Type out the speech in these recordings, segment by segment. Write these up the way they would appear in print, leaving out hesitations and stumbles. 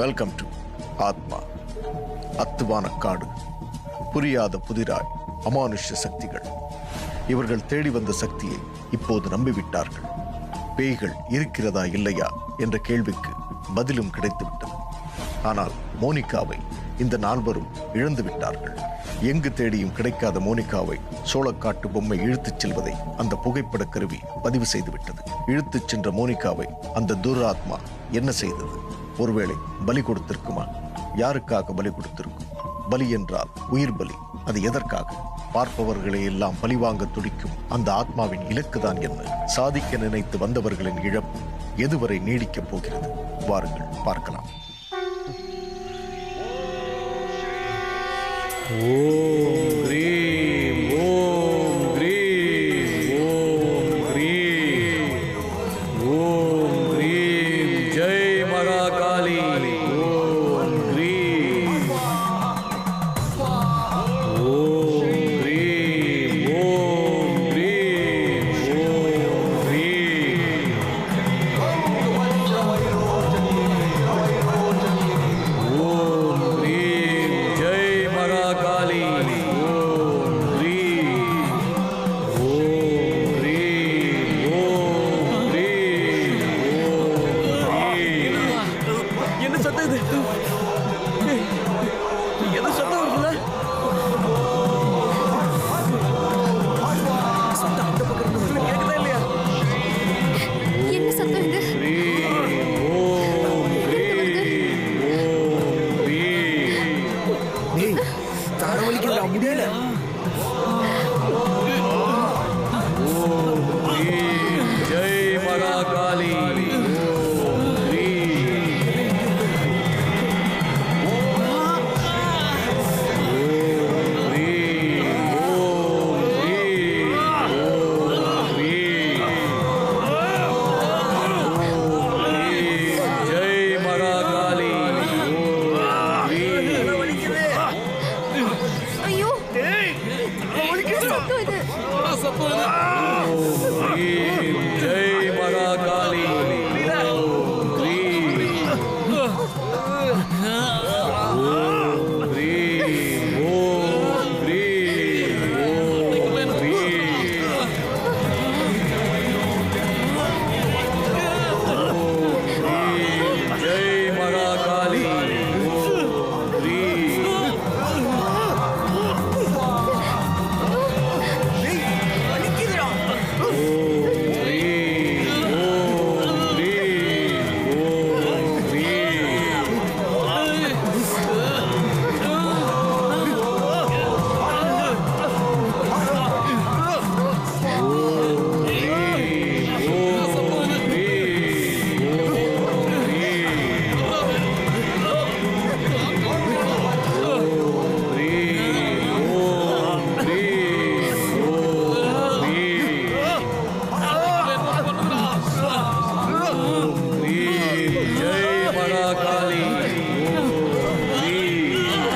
Welcome to ஆத்மா. அத்துவான காடு, புரியாத புதிராய் அமானுஷ்ய சக்திகள். இவர்கள் தேடி வந்த சக்தியை இப்போது நம்பிவிட்டார்கள். பேய்கள் இருக்கிறதா இல்லையா என்ற கேள்விக்கு பதிலும் கிடைத்துவிட்டது. ஆனால் மோனிகாவை இந்த நால்வரும் இழந்து விட்டார்கள். எங்கு தேடியும் கிடைக்காத மோனிகாவை சோளக்காட்டு பொம்மை இழுத்துச் செல்வதை அந்த புகைப்பட கருவி பதிவு செய்துவிட்டது. இழுத்துச் சென்ற மோனிகாவை அந்த துராத்மா என்ன செய்தது? ஒருவேளை பலி கொடுத்திருக்குமா? யாருக்காக பலி கொடுத்திருக்கும்? பலி என்றால் உயிர் பலி. அது எதற்காக? பார்ப்பவர்களை எல்லாம் பலிவாங்க துடிக்கும் அந்த ஆத்மாவின் இலக்குதான் என்ன? சாதிக்க நினைத்து வந்தவர்களின் இழப்பு எதுவரை நீடிக்கப் போகிறது? வாருங்கள் பார்க்கலாம். ஓம் கிரீம் ஓம் கிரீம் ஓம் கிரீம் ஓம் கிரீம் ஜெய் மகாகாளி ஓம் கிரீம் ஓம் கிரீம் ஓம் கிரீம் ஓம் கிரீம் ஓம் கிரீம் ஜெய் மகாகாளி ஓம் கிரீம் ஓம் கிரீம் ஓம் கிரீம் ஓம் கிரீம். என்ன சத்தம் இது? என்ன சத்தம் வருதுல? சத்தம் அந்த பக்கம் இருந்து வருது. கேக்குதா இல்லையா? என்ன சத்தம் இது? ஓம் கிரீம் ஓம் கிரீம். ஏய், தலை வலிக்குதுடா, முடியல. ஓம் கிரீம் ஜெய் மகாகாளி ஓம் கிரீம் ஓம் கிரீம் ஓம் கிரீம் ஓம் கிரீம் ஓம் கிரீம் ஜெய் மகாகாளி ஓம் கிரீம். ஐயோ! என்ன சத்தம் இது? ஓம் கிரீம் ஜெய் மகாகாளி ஓம் கிரீம் ஓம் கிரீம் ஓம் கிரீம் ஓம் கிரீம் ஓம் கிரீம் ஜெய் மகாகாளி ஓம் கிரீம் ஏய், வலிக்குதுடா. ஓம் கிரீம் ஓம் கிரீம் ஓம் கிரீம் ஓம் கிரீம் ஓம் கிரீம் ஓம் கிரீம் ஓம் கிரீம் ஓம் கிரீம் ஓம் கிரீம் கிரீம் ஜெய் மகாகாளி ஓம் கிரீம்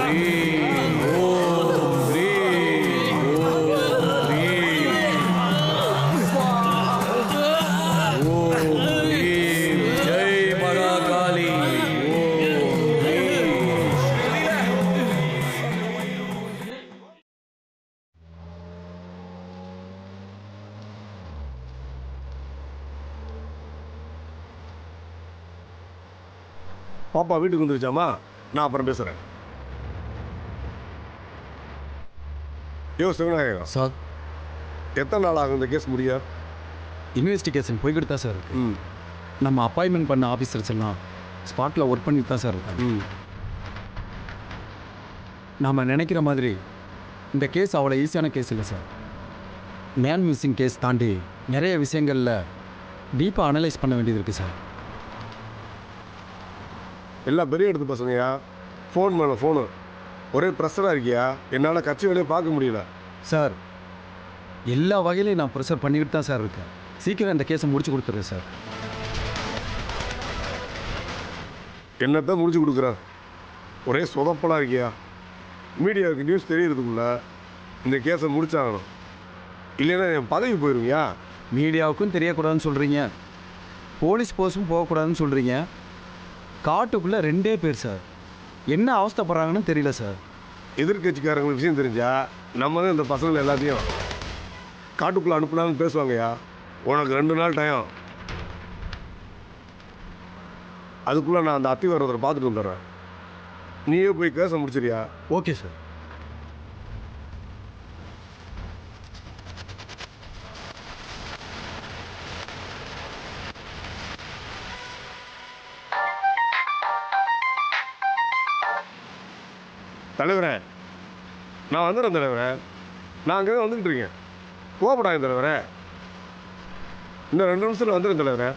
ஓம் கிரீம் ஓம் கிரீம் ஓம் கிரீம் ஓம் கிரீம் ஜெய் மகாகாளி ஓம் கிரீம். பாப்பா வீட்டுக்கு வந்துருச்சாமா? நான் அப்புறம் பேசுகிறேன். யோ சிவநாயகம், சார், எத்தனை நாள் ஆகும் இந்த கேஸ் முடிய? இன்வெஸ்டிகேஷன் போய்கிட்டு தான் சார் இருக்கு. ம் நம்ம அப்பாயின்மெண்ட் பண்ண ஆஃபீஸர்ஸ் எல்லாம் ஸ்பாட்டில் ஒர்க் பண்ணிட்டு தான் சார் இருக்காங்க. ம் நாம் நினைக்கிற மாதிரி இந்த கேஸ் அவ்வளோ ஈஸியான கேஸ் இல்லை சார். மேன் மிஸ்ஸிங் கேஸ் தாண்டி நிறைய விஷயங்களில் டீப்பாக அனலைஸ் பண்ண வேண்டியது இருக்குது சார். எல்லாம் பெரிய இடத்து பசங்கயா. ஃபோன் பண்ண ஃபோனு ஒரே ப்ரெஷராக இருக்கியா? என்னால் கட்சி வேலையை பார்க்க முடியல. சார், எல்லா வகையிலையும் நான் ப்ரெஷர் பண்ணிக்கிட்டு தான் சார் இருக்கேன். சீக்கிரம் இந்த கேஸை முடிச்சு கொடுத்துருங்க சார். என்னத்தான் முடிச்சு கொடுக்குறேன்? ஒரே சொதப்பலாக இருக்கியா? மீடியாவுக்கு நியூஸ் தெரியறதுக்குள்ள இந்த கேஸை முடிச்சாகணும். இல்லைன்னா என் பதவி போயிருவியா? மீடியாவுக்கும் தெரியக்கூடாதுன்னு சொல்கிறீங்க, போலீஸ் போஸ்ட்டும் போகக்கூடாதுன்னு சொல்கிறீங்க. காட்டுக்குள்ளே 2 பேர் சார், என்ன அவஸ்தைப்படுறாங்கன்னு தெரியல சார். எதிர்கட்சிக்காரங்களுக்கு விஷயம் தெரிஞ்சா நம்ம தான் இந்த பசங்களை எல்லாத்தையும் காட்டுக்குள்ளே அனுப்புனாலும் பேசுவாங்கய்யா. உனக்கு 2 நாள் டைம். அதுக்குள்ளே நான் அந்த அத்திவரத்தை பார்த்துட்டு வந்துடுறேன். நீயே போய் கேஸை முடிச்சிரியா? Okay sir. தலைவரே, நான் வந்துடுறேன் தலைவரே. நான் அங்கே தான் வந்துக்கிட்டு இருக்கேன். கோபப்படாங்க தலைவரே. இன்னும் 2 நிமிஷத்தில் வந்துடுறேன் தலைவரே.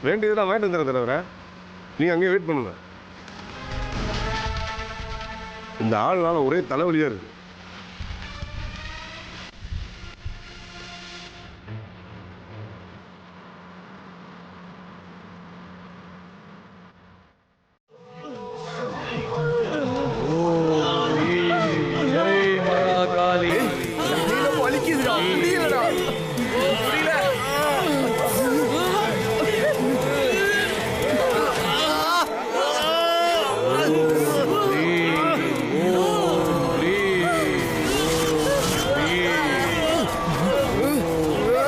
வேண்டியதெல்லாம் வாங்கிட்டு வந்துடுறேன் தலைவரே. நீங்கள் அங்கேயே வெயிட் பண்ணுங்க. இந்த ஆளுனால ஒரே தலைவலியாக இருக்குது. ஜெய் மகாகாளி. வலிக்குதுடா, முடியலடா, முடியல.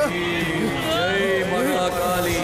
ஜெய் மகாகாளி.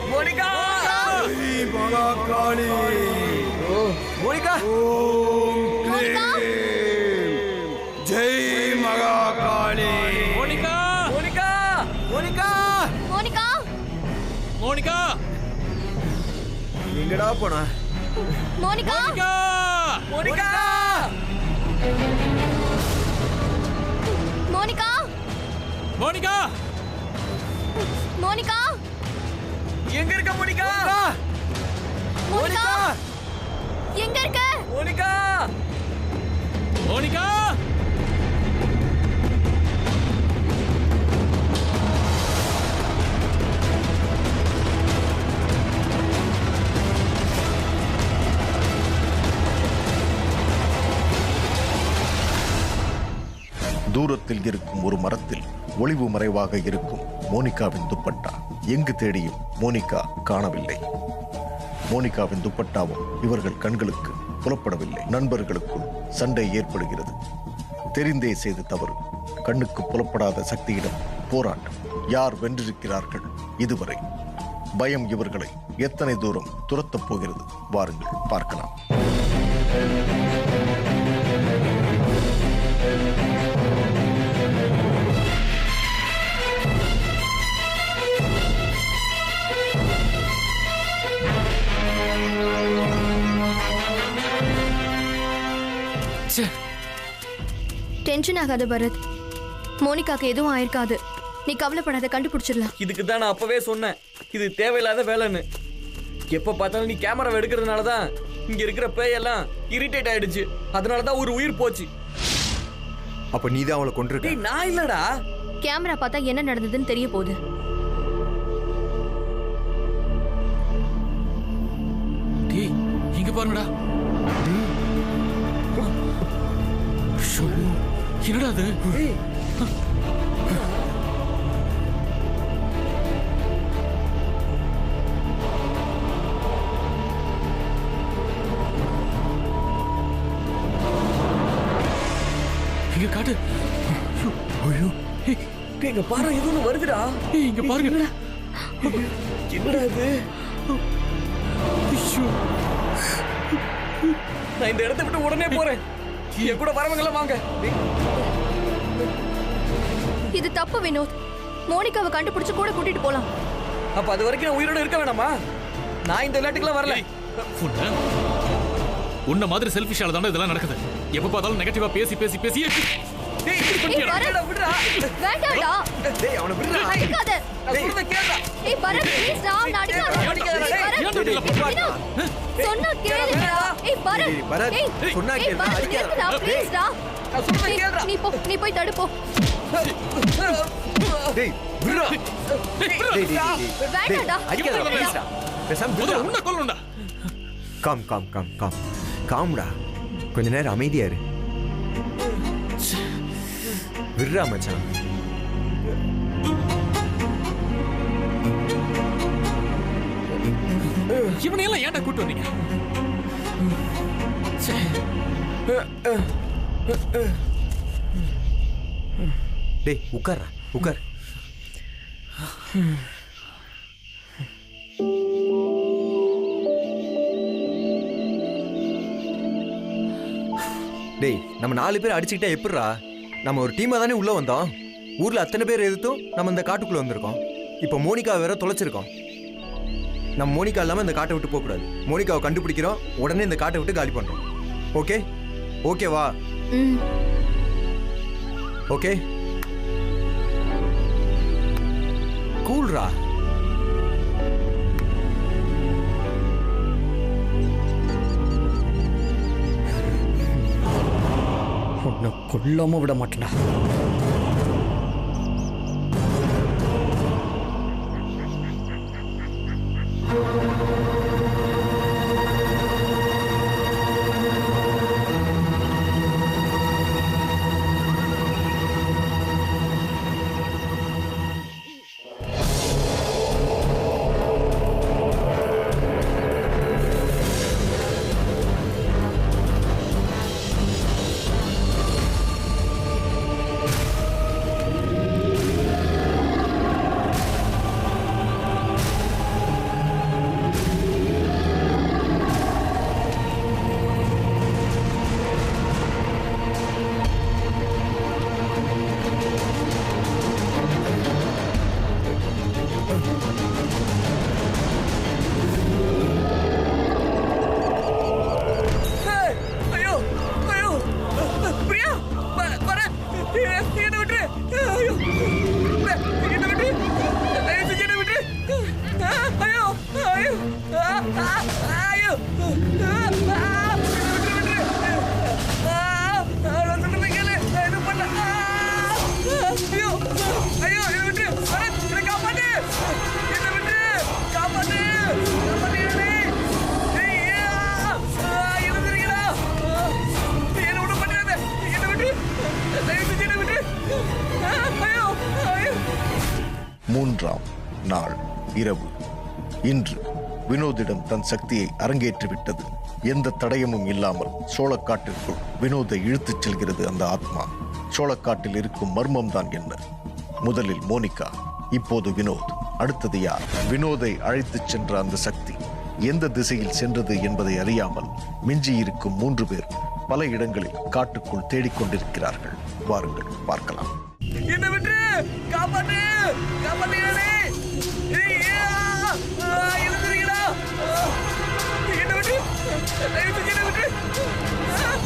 மோனிகா, மோனிகா எங்கடா போனா? Monica Monica! Monica Monica Monica எங்க இருக்க மோனிகா? மோனிகா எங்க இருக்க? மோனிகா! மோனிகா தூரத்தில் இருக்கும் ஒரு மரத்தில் ஒளிவு மறைவாக இருக்கும் மோனிகாவின் துப்பட்டா. எங்கு தேடியும் மோனிகா காணவில்லை. மோனிகாவின் துப்பட்டாவும் இவர்கள் கண்களுக்கு புலப்படவில்லை. நண்பர்களுக்குள் சண்டை ஏற்படுகிறது. தெரிந்தே செய்த தவறு. கண்ணுக்கு புலப்படாத சக்தியிடம் போராட்டம். யார் வென்றிருக்கிறார்கள் இதுவரை? பயம் இவர்களை எத்தனை தூரம் துரத்தப் போகிறது? வாருங்கள் பார்க்கலாம். டென்ஷன் ஆகாத பரத். மோனிகாக்கு எதுவும் ஆயிருக்காது. நீ கவலைப்படாத, கண்டுபிடிச்சிடலாம். இதுக்கு தான் நான் அப்பவே சொன்னேன், இது தேவையில்லாத வேலைன்னு. எப்ப பார்த்தாலும் நீ கேமராவை எடுக்கிறதுனால தான் இங்க இருக்கிற பேயெல்லாம் இரிட்டேட் ஆயிடுச்சு. அதனால தான் ஒரு உயிர் போச்சு. அப்ப நீ தான் அவளை கொண்டிருக்க. டேய் நான் இல்லடா. கேமரா பார்த்தா என்ன நடந்ததுன்னு தெரிய போகுது. டேய் இங்க பாருங்கடா. என்னடா அது? இங்க காட்டு. ஐயோ டேய் இங்க பாரு, ஏதோ ஒண்ணு வருதுடா. இங்க பாருங்க. என்னடா இது? ஐயோ நான் இந்த இடத்தை விட்டு உடனே போறேன். என் கூட வரவங்க எல்லாம் வாங்க. இது தப்பு வினோத். மோனிகாவை கண்டுபிடிச்சு கூட கூட்டிட்டு போலாம். அப்ப அது வரைக்கும் நான் உயிரோட இருக்க வேணாமா? நான் இந்த விளையாட்டுக்குலாம் வரல. உன்ன மாதிரி செல்ஃபிஷால தானே இதெல்லாம் நடக்குது. எப்ப பார்த்தாலும் நெகட்டிவா பேசி பேசி பேசி டேய் விடுடா விடுடா. வேண்டாம்டா. டேய் அவனை விடுடா. அடிக்காத. நான் சொல்றத கேளுடா. ஏய் பரத் ப்ளீஸ் டா, நான் அடிக்காத. சொன்னா கேளுடா. ஏய் பரத். டேய், பரத், சொன்னா கேளுடா, அடிக்காத. ப்ளீஸ் டா. நான் சொல்றத கேளுடா. நீ போய் தடுப்போ. டேய் விடுடா. டேய் வேண்டாம்டா. அடிக்காத ப்ளீஸ்டா. பேசாம விடுடா. உன்னை கொல்லணும்டா. காம் காம் காம் காம் காம்டா. கொஞ்ச நேரம் அமைதியா இரு. விடுறா மச்சான். இவனையெல்லாம் ஏன்டா கூட்டு வந்தீங்க? டேய் உட்கார்றா உட்கார். டேய் நம்ம 4 பேர் அடிச்சுக்கிட்டா எப்படிரா? நம்ம ஒரு டீமா தானே உள்ள வந்தோம். ஊர்ல அத்தனை பேர் எதிர்த்தும் நம்ம இந்த காட்டுக்குள்ள வந்திருக்கோம். இப்போ மோனிகா வேற தொலைச்சிருக்கோம். நம்ம மோனிகா இல்லாம இந்த காட்டை விட்டு போக கூடாது. மோனிகாவை கண்டுபிடிக்கிறோம், உடனே இந்த காட்டை விட்டு காலி பண்றோம். ஓகே ஓகேவா? ஓகே கூல்ரா. உன்னை கொல்லாம விட மாட்டேன்டா. மூன்றாம் நாள் இரவு. இன்று வினோதிடம் தன் சக்தியை அரங்கேற்றிவிட்டது. எந்த தடயமும் இல்லாமல் சோளக்காட்டிற்குள் வினோதை இழுத்துச் செல்கிறது அந்த ஆத்மா. சோளக்காட்டில் இருக்கும் மர்மம் தான் என்ன? முதலில் மோனிகா, இப்போது வினோத், அடுத்தது யார்? வினோதை அழைத்துச் சென்ற அந்த சக்தி எந்த திசையில் சென்றது என்பதை அறியாமல் மிஞ்சியிருக்கும் 3 பேர் பல இடங்களில் காட்டுக்குள் தேடிக்கொண்டிருக்கிறார்கள். வாருங்கள் பார்க்கலாம். என்ன விட்டு காப்பாத்து, காப்பாத்துங்களே! எழுந்துறீங்களா? என்ன விட்டு, என்ன விட்டு?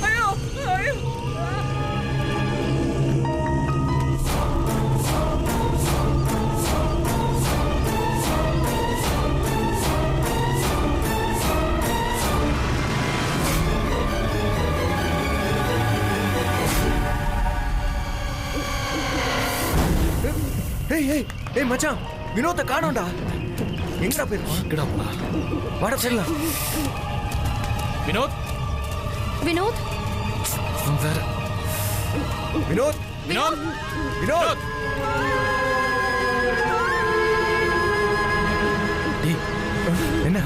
ஐயோ, ஐயோ! ஏய் ஏய் ஏய் மச்சான், வினோத்தை காணோம்டா. எங்கடா போயிருக்கான்? எங்கடா போனா? வாடா செல்லாம். வினோத், வினோத், அவன் வேற. வினோத், வினோத், வினோத். டேய், என்ன?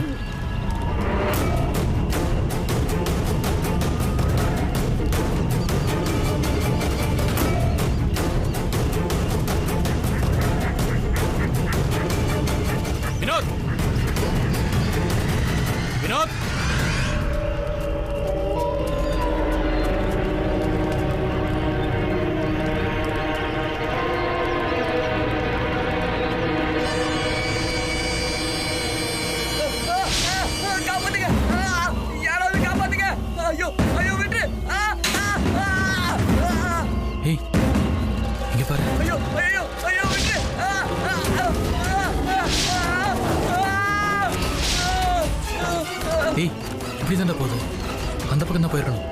வினோத், வினோத், காப்பாத்துங்க! யாராவது காப்பாத்துங்க! ஐயோ, ஐயோ விட்டு! ஏய், இங்க பாரு. ஐயோ, ஐயோ, ஐயோ விட்டு! ஏய், இப்படி தாண்டா போதும். அந்த பக்கம் தான் போயிருக்கணும்.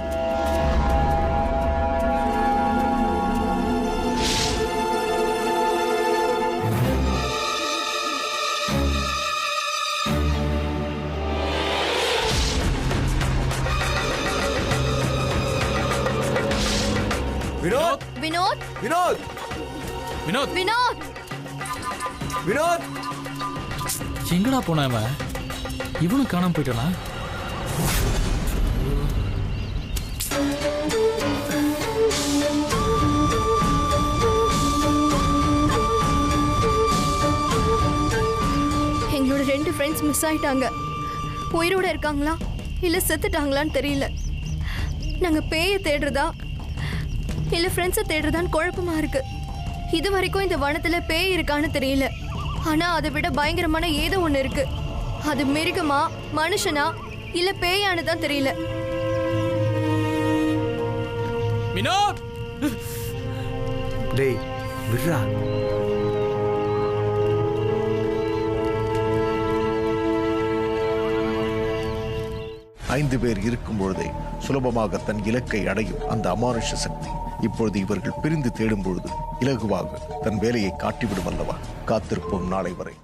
வினோத், வினோத், வினோத், வினோத், வினோத்! வினோத். எங்கடா போனா இவன்? இவனும் காணாம போயிட்டானா? எங்களோட 2 ஃப்ரெண்ட்ஸ் மிஸ் ஆயிட்டாங்க. உயிரோட இருக்காங்களா இல்ல செத்துட்டாங்களான்னு தெரியல. நாங்க பேயை தேடுறதா இல்ல ஃப்ரெண்ட்ஸை தேடுறதான்னு குழப்பமா இருக்கு. இது வரைக்கும் இந்த வனத்துல பேய் இருக்கான்னு தெரியல. ஆனா அதை விட பயங்கரமான ஏதோ ஒண்ணு இருக்கு. அது மிருகமா மனுஷனா இல்ல பேயானு தான் தெரியல. வினோத், டேய் விட்றா. ஐந்து பேர் இருக்கும் பொழுதே சுலபமாக தன் இலக்கை அடையும் அந்த அமானுஷ சக்தி இப்பொழுது இவர்கள் பிரிந்து தேடும் பொழுது இலகுவாக தன் வேலையை காட்டிவிடும் அல்லவா? காத்திருப்போம் நாளை வரை.